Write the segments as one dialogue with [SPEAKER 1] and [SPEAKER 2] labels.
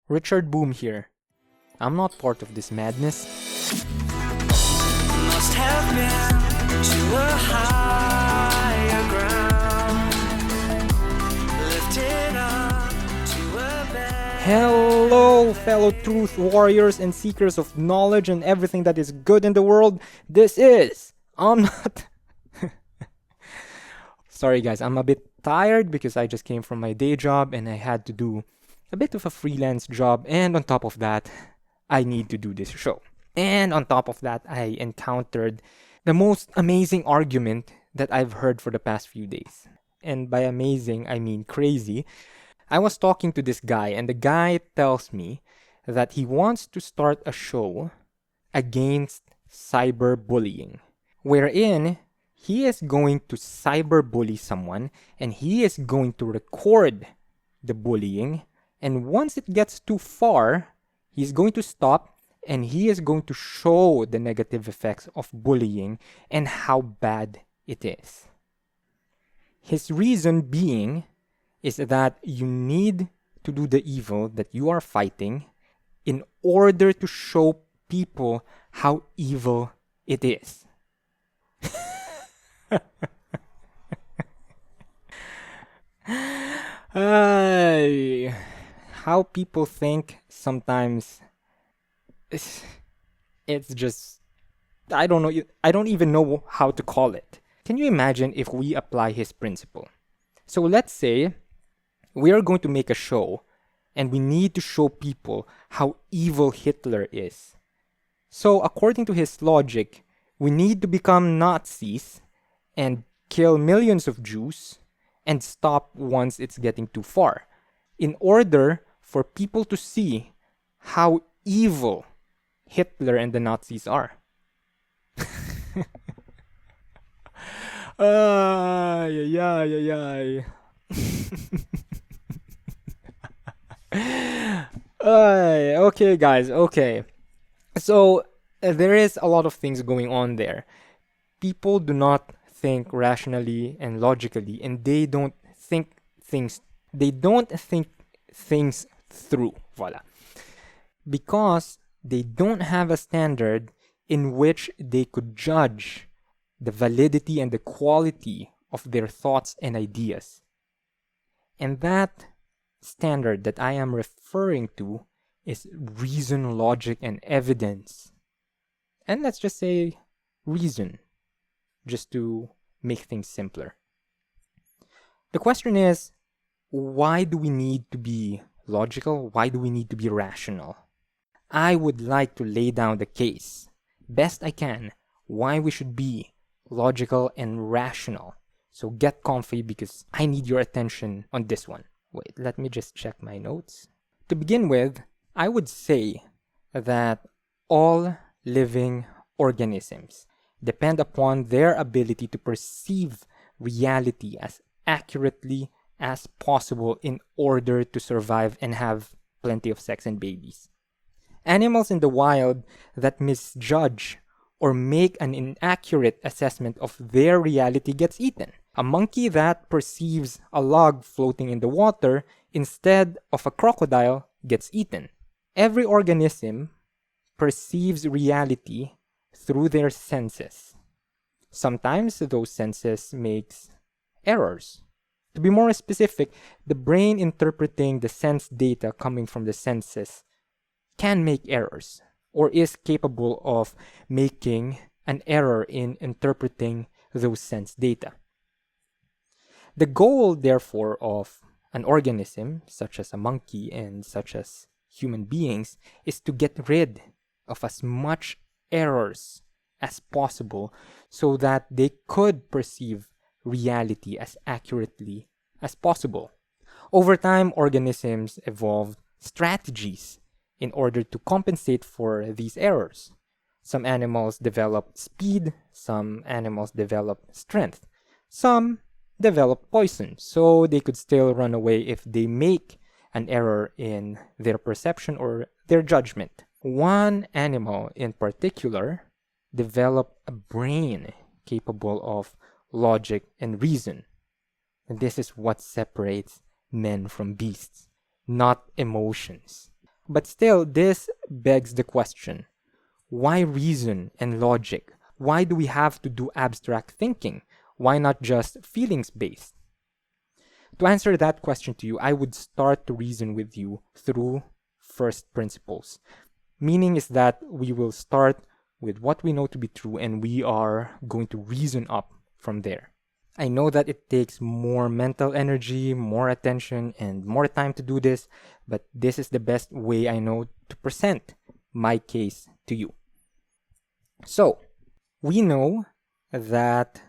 [SPEAKER 1] Richard Boom here. I'm not part of this madness.
[SPEAKER 2] Must have been to a higher ground, lifted up to a bed.
[SPEAKER 1] Hello, fellow truth warriors and seekers of knowledge and everything that is good in the world. This is... I'm not... Sorry guys, I'm a bit tired because I just came from my day job and I had to do a bit of a freelance job, and on top of that, I need to do this show. And on top of that, I encountered the most amazing argument that I've heard for the past few days. And by amazing, I mean crazy. I was talking to this guy, and the guy tells me that he wants to start a show against cyberbullying, wherein he is going to cyberbully someone, and he is going to record the bullying, and once it gets too far, he's going to stop, and he is going to show the negative effects of bullying and how bad it is. His reason being is that you need to do the evil that you are fighting in order to show people how evil it is. How people think sometimes, it's just, I don't know, I don't even know how to call it. Can you imagine if we apply his principle? So let's say we are going to make a show and we need to show people how evil Hitler is. So according to his logic, we need to become Nazis and kill millions of Jews and stop once it's getting too far, in order for people to see how evil Hitler and the Nazis are. Okay, guys, okay. So, there is a lot of things going on there. People do not think rationally and logically, and they don't think things through. Voila. Because they don't have a standard in which they could judge the validity and the quality of their thoughts and ideas. And that standard that I am referring to is reason, logic, and evidence. And let's just say reason, just to make things simpler. The question is, why do we need to be logical? Why do we need to be rational? I would like to lay down the case, best I can, why we should be logical and rational. So get comfy because I need your attention on this one. Wait, let me just check my notes. To begin with, I would say that all living organisms depend upon their ability to perceive reality as accurately as possible in order to survive and have plenty of sex and babies. Animals in the wild that misjudge or make an inaccurate assessment of their reality gets eaten. A monkey that perceives a log floating in the water instead of a crocodile gets eaten. Every organism perceives reality through their senses. Sometimes those senses makes errors. To be more specific, the brain interpreting the sense data coming from the senses can make errors, or is capable of making an error in interpreting those sense data. The goal, therefore, of an organism, such as a monkey and such as human beings, is to get rid of as much errors as possible so that they could perceive reality as accurately as possible. Over time, organisms evolved strategies in order to compensate for these errors. Some animals developed speed, some animals developed strength, some developed poison, so they could still run away if they make an error in their perception or their judgment. One animal in particular developed a brain capable of logic and reason. And this is what separates men from beasts, not emotions. But still, this begs the question, why reason and logic? Why do we have to do abstract thinking? Why not just feelings-based? To answer that question to you, I would start to reason with you through first principles. Meaning is that we will start with what we know to be true and we are going to reason up from there. I know that it takes more mental energy, more attention, and more time to do this, but this is the best way I know to present my case to you. So, we know that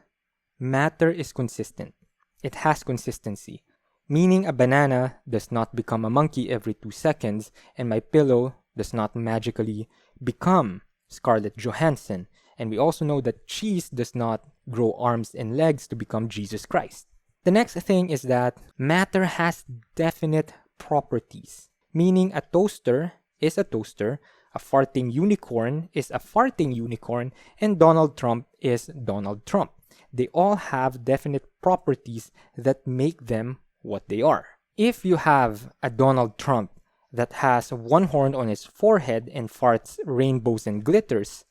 [SPEAKER 1] matter is consistent. It has consistency, meaning a banana does not become a monkey every 2 seconds, and my pillow does not magically become Scarlett Johansson. And we also know that cheese does not grow arms and legs to become Jesus Christ. The next thing is that matter has definite properties, meaning a toaster is a toaster, a farting unicorn is a farting unicorn, and Donald Trump is Donald Trump. They all have definite properties that make them what they are. If you have a Donald Trump that has one horn on his forehead and farts rainbows and glitters,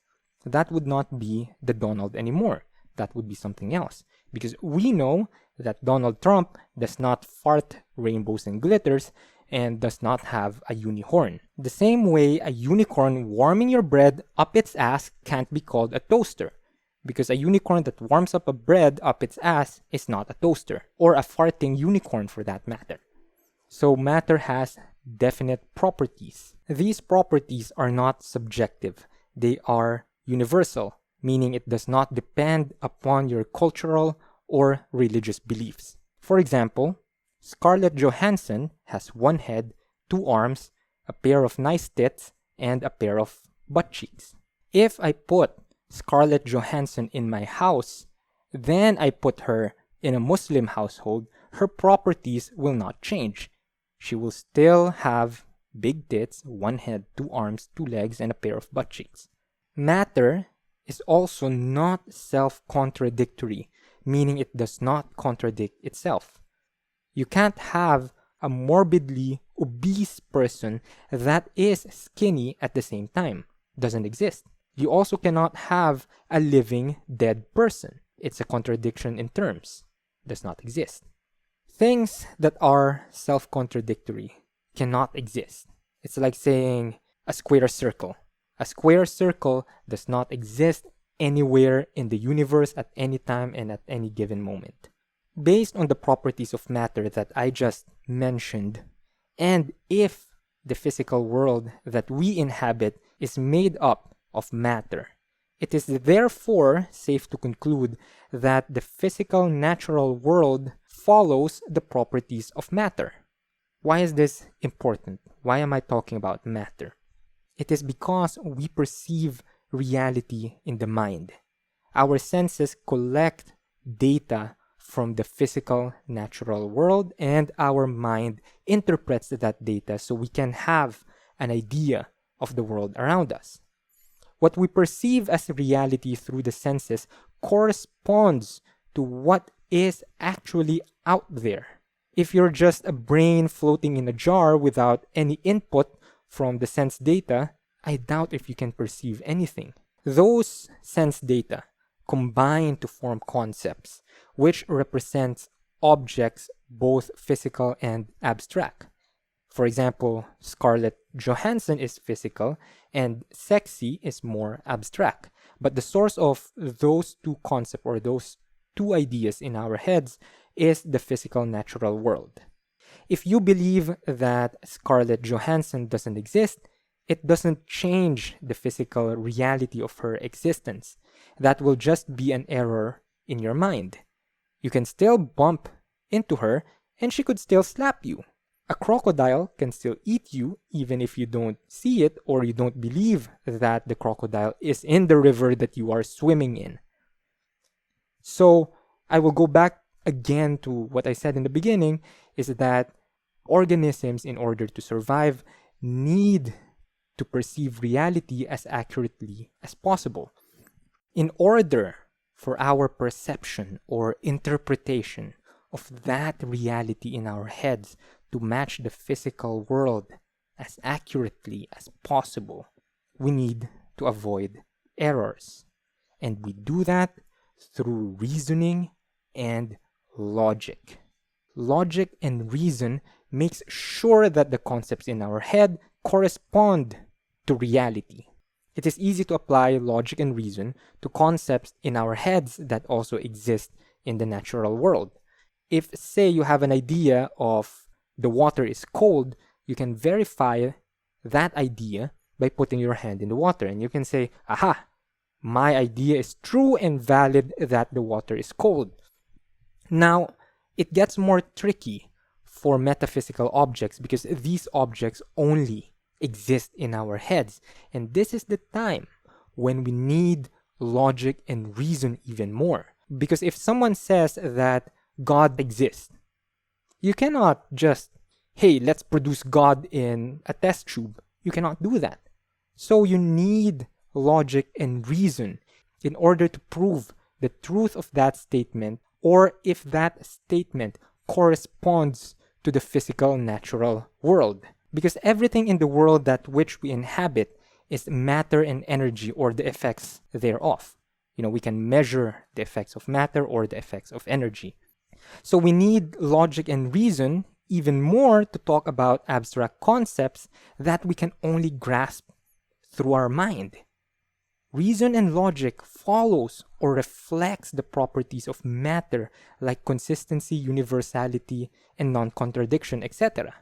[SPEAKER 1] that would not be the Donald anymore. That would be something else. Because we know that Donald Trump does not fart rainbows and glitters and does not have a unihorn. The same way a unicorn warming your bread up its ass can't be called a toaster. Because a unicorn that warms up a bread up its ass is not a toaster. Or a farting unicorn for that matter. So matter has definite properties. These properties are not subjective. They are universal, meaning it does not depend upon your cultural or religious beliefs. For example, Scarlett Johansson has one head, 2 arms, a pair of nice tits, and a pair of butt cheeks. If I put Scarlett Johansson in my house, then I put her in a Muslim household, her properties will not change. She will still have big tits, 1 head, 2 arms, 2 legs, and a pair of butt cheeks. Matter is also not self-contradictory, meaning it does not contradict itself. You can't have a morbidly obese person that is skinny at the same time. Doesn't exist. You also cannot have a living dead person. It's a contradiction in terms. Does not exist. Things that are self-contradictory cannot exist. It's like saying a square circle. A square circle does not exist anywhere in the universe at any time and at any given moment. Based on the properties of matter that I just mentioned, and if the physical world that we inhabit is made up of matter, it is therefore safe to conclude that the physical natural world follows the properties of matter. Why is this important? Why am I talking about matter? It is because we perceive reality in the mind. Our senses collect data from the physical natural world and our mind interprets that data so we can have an idea of the world around us. What we perceive as reality through the senses corresponds to what is actually out there. If you're just a brain floating in a jar without any input from the sense data, I doubt if you can perceive anything. Those sense data combine to form concepts, which represents objects both physical and abstract. For example, Scarlett Johansson is physical and sexy is more abstract. But the source of those two concepts or those two ideas in our heads is the physical natural world. If you believe that Scarlett Johansson doesn't exist, it doesn't change the physical reality of her existence. That will just be an error in your mind. You can still bump into her and she could still slap you. A crocodile can still eat you even if you don't see it or you don't believe that the crocodile is in the river that you are swimming in. So I will go back again to what I said in the beginning, is that organisms, in order to survive, need to perceive reality as accurately as possible. In order for our perception or interpretation of that reality in our heads to match the physical world as accurately as possible, we need to avoid errors. And we do that through reasoning and logic. Logic and reason makes sure that the concepts in our head correspond to reality. It is easy to apply logic and reason to concepts in our heads that also exist in the natural world. If, say, you have an idea of the water is cold, you can verify that idea by putting your hand in the water. And you can say, aha, my idea is true and valid that the water is cold. Now, it gets more tricky for metaphysical objects because these objects only exist in our heads. And this is the time when we need logic and reason even more. Because if someone says that God exists, you cannot just, hey, let's produce God in a test tube. You cannot do that. So you need logic and reason in order to prove the truth of that statement, or if that statement corresponds to the physical natural world. Because everything in the world that which we inhabit is matter and energy, or the effects thereof. We can measure the effects of matter or the effects of energy. So we need logic and reason even more to talk about abstract concepts that we can only grasp through our mind. Reason and logic follows or reflects the properties of matter like consistency, universality, and non-contradiction, etc.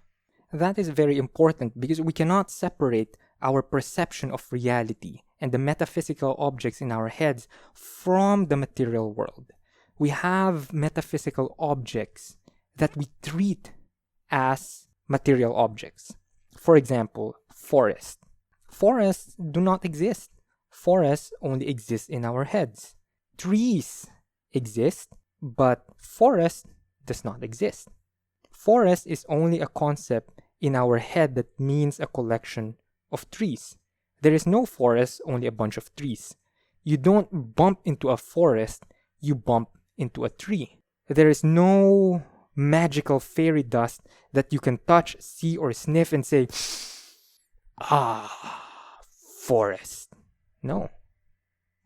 [SPEAKER 1] That is very important because we cannot separate our perception of reality and the metaphysical objects in our heads from the material world. We have metaphysical objects that we treat as material objects. For example, forests. Forests do not exist. Forests only exist in our heads. Trees exist, but forest does not exist. Forest is only a concept in our head that means a collection of trees. There is no forest, only a bunch of trees. You don't bump into a forest, you bump into a tree. There is no magical fairy dust that you can touch, see, or sniff and say, forest. No.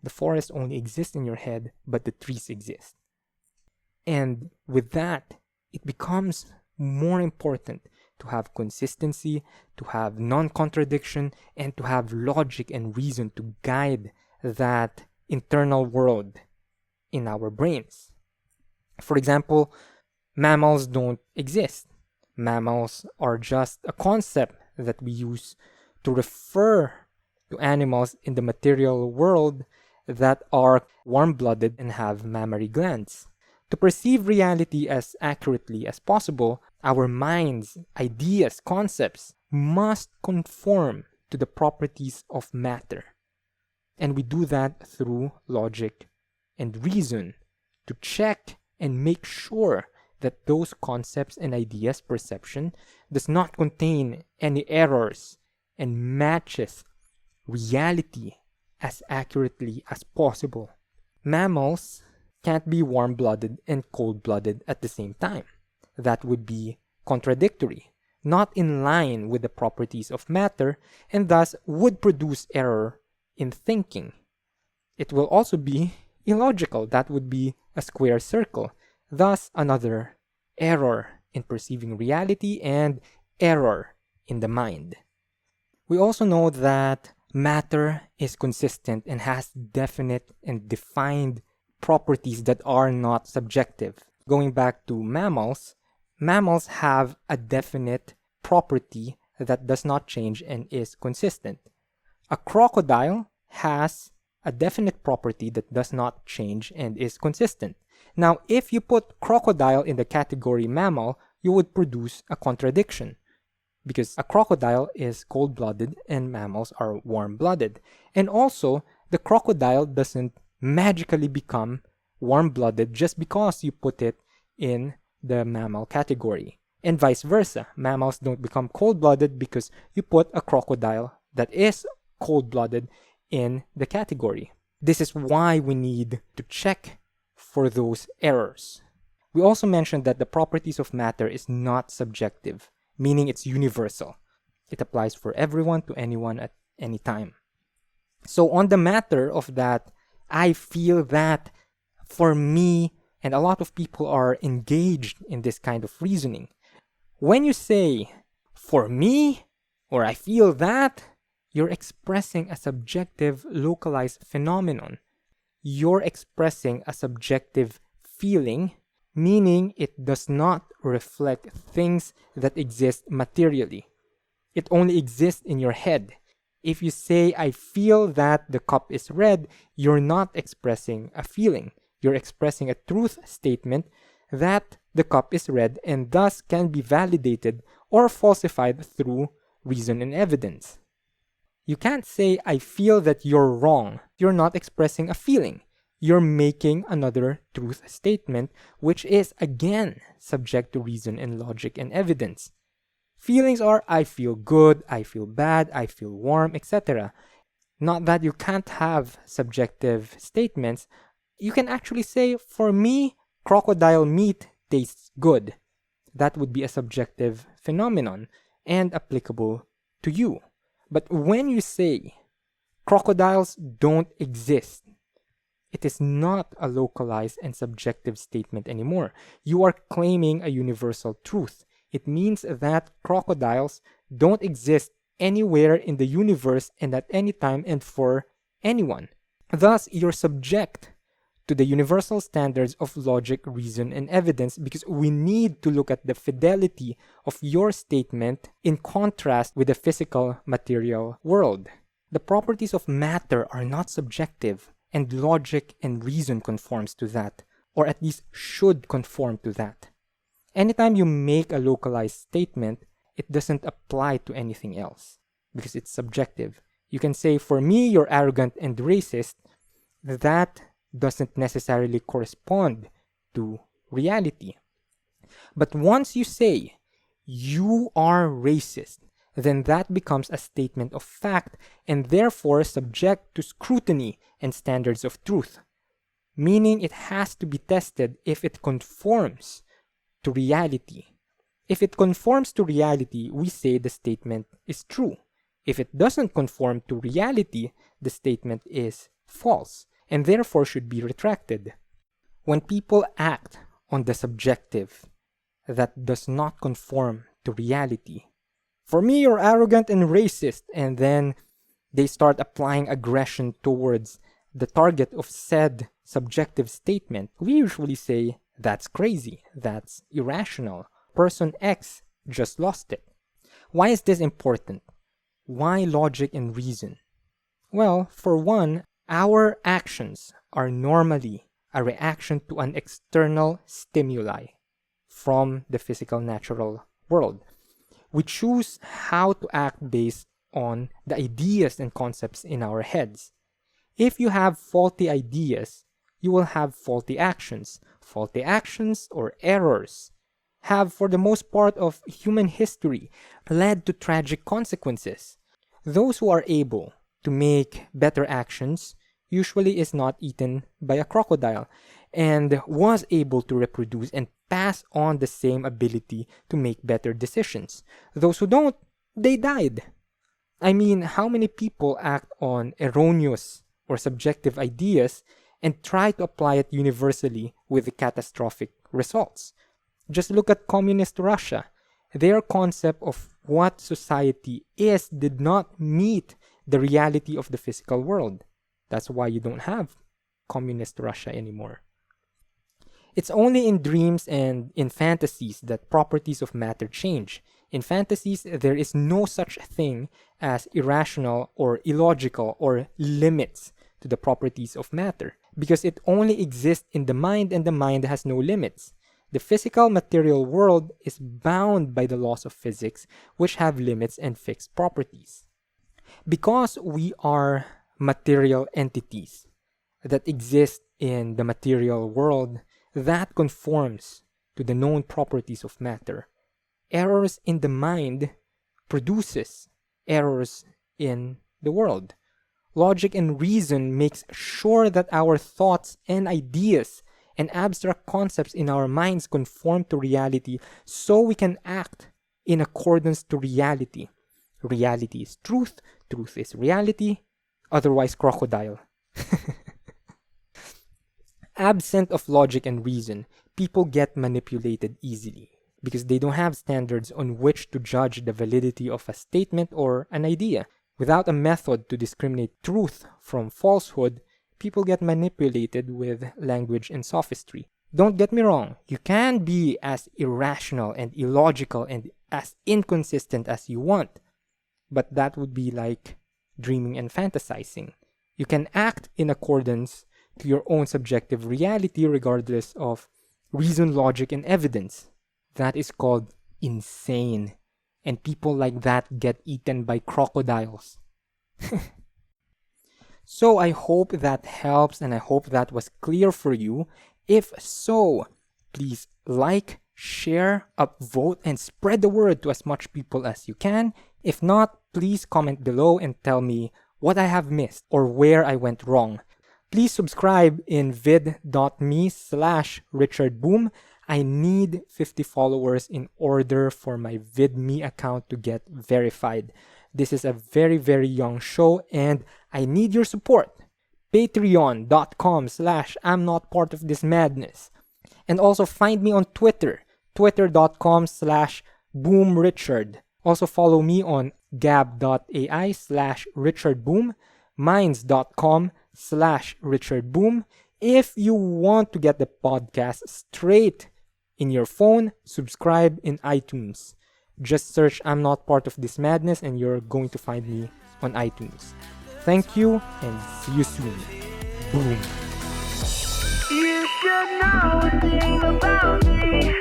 [SPEAKER 1] The forest only exists in your head, but the trees exist. And with that, it becomes more important to have consistency, to have non-contradiction, and to have logic and reason to guide that internal world in our brains. For example, mammals don't exist. Mammals are just a concept that we use to refer to animals in the material world that are warm-blooded and have mammary glands. To perceive reality as accurately as possible, our minds, ideas, concepts must conform to the properties of matter. And we do that through logic and reason to check and make sure that those concepts and ideas perception does not contain any errors and matches reality as accurately as possible. Mammals can't be warm-blooded and cold-blooded at the same time. That would be contradictory, not in line with the properties of matter, and thus would produce error in thinking. It will also be illogical. That would be a square circle. Thus, another error in perceiving reality and error in the mind. We also know that matter is consistent and has definite and defined properties that are not subjective. Going back to mammals, mammals have a definite property that does not change and is consistent. A crocodile has a definite property that does not change and is consistent. Now, if you put crocodile in the category mammal, you would produce a contradiction, because a crocodile is cold-blooded and mammals are warm-blooded. And also, the crocodile doesn't magically become warm-blooded just because you put it in the mammal category. And vice versa, mammals don't become cold-blooded because you put a crocodile that is cold-blooded in the category. This is why we need to check for those errors. We also mentioned that the properties of matter is not subjective, meaning it's universal. It applies for everyone to anyone at any time. So on the matter of that, I feel that for me, and a lot of people are engaged in this kind of reasoning. When you say, for me, or I feel that, you're expressing a subjective, localized phenomenon. You're expressing a subjective feeling, meaning it does not reflect things that exist materially. It only exists in your head. If you say, I feel that the cup is red, you're not expressing a feeling. You're expressing a truth statement that the cup is red and thus can be validated or falsified through reason and evidence. You can't say, I feel that you're wrong. You're not expressing a feeling. You're making another truth statement, which is, again, subject to reason and logic and evidence. Feelings are, I feel good, I feel bad, I feel warm, etc. Not that you can't have subjective statements. You can actually say, for me, crocodile meat tastes good. That would be a subjective phenomenon and applicable to you. But when you say crocodiles don't exist, it is not a localized and subjective statement anymore. You are claiming a universal truth. It means that crocodiles don't exist anywhere in the universe and at any time and for anyone. Thus, you're subject to the universal standards of logic, reason, and evidence because we need to look at the fidelity of your statement in contrast with the physical material world. The properties of matter are not subjective, and logic and reason conforms to that, or at least should conform to that. Anytime you make a localized statement, it doesn't apply to anything else because it's subjective. You can say, for me, you're arrogant and racist. That doesn't necessarily correspond to reality. But once you say, you are racist, then that becomes a statement of fact and therefore subject to scrutiny and standards of truth. Meaning it has to be tested if it conforms to reality. If it conforms to reality, we say the statement is true. If it doesn't conform to reality, the statement is false and therefore should be retracted. When people act on the subjective that does not conform to reality, for me, you're arrogant and racist, and then they start applying aggression towards the target of said subjective statement, we usually say, that's crazy, that's irrational. Person X just lost it. Why is this important? Why logic and reason? Well, for one, our actions are normally a reaction to an external stimuli from the physical natural world. We choose how to act based on the ideas and concepts in our heads. If you have faulty ideas, you will have faulty actions. Faulty actions or errors have, for the most part of human history, led to tragic consequences. Those who are able to make better actions usually is not eaten by a crocodile and was able to reproduce and pass on the same ability to make better decisions. Those who don't, they died. I mean, how many people act on erroneous or subjective ideas and try to apply it universally with catastrophic results? Just look at communist Russia. Their concept of what society is did not meet the reality of the physical world. That's why you don't have communist Russia anymore. It's only in dreams and in fantasies that properties of matter change. In fantasies, there is no such thing as irrational or illogical or limits to the properties of matter because it only exists in the mind and the mind has no limits. The physical material world is bound by the laws of physics which have limits and fixed properties. Because we are material entities that exist in the material world that conforms to the known properties of matter, errors in the mind produces errors in the world. Logic and reason makes sure that our thoughts and ideas and abstract concepts in our minds conform to reality so we can act in accordance to reality. reality is truth, truth is reality, otherwise crocodile. Absent of logic and reason, people get manipulated easily because they don't have standards on which to judge the validity of a statement or an idea. Without a method to discriminate truth from falsehood, people get manipulated with language and sophistry. Don't get me wrong, you can be as irrational and illogical and as inconsistent as you want, but that would be like dreaming and fantasizing. You can act in accordance to your own subjective reality regardless of reason, logic, and evidence. That is called insane. And people like that get eaten by crocodiles. So I hope that helps and I hope that was clear for you. If so, please like, share, upvote, and spread the word to as much people as you can. If not, please comment below and tell me what I have missed or where I went wrong. Please subscribe in vid.me/RichardBoom. I need 50 followers in order for my VidMe account to get verified. This is a very, very young show and I need your support. Patreon.com/I'm not part of this madness. And also find me on Twitter, twitter.com/boomrichard. Also follow me on gab.ai/richardboom, minds.com/richardboom. If you want to get the podcast straight in your phone, subscribe in iTunes. Just search I'm not part of this madness and you're going to find me on iTunes. Thank you and see you soon. Boom.
[SPEAKER 2] You should know a thing about me.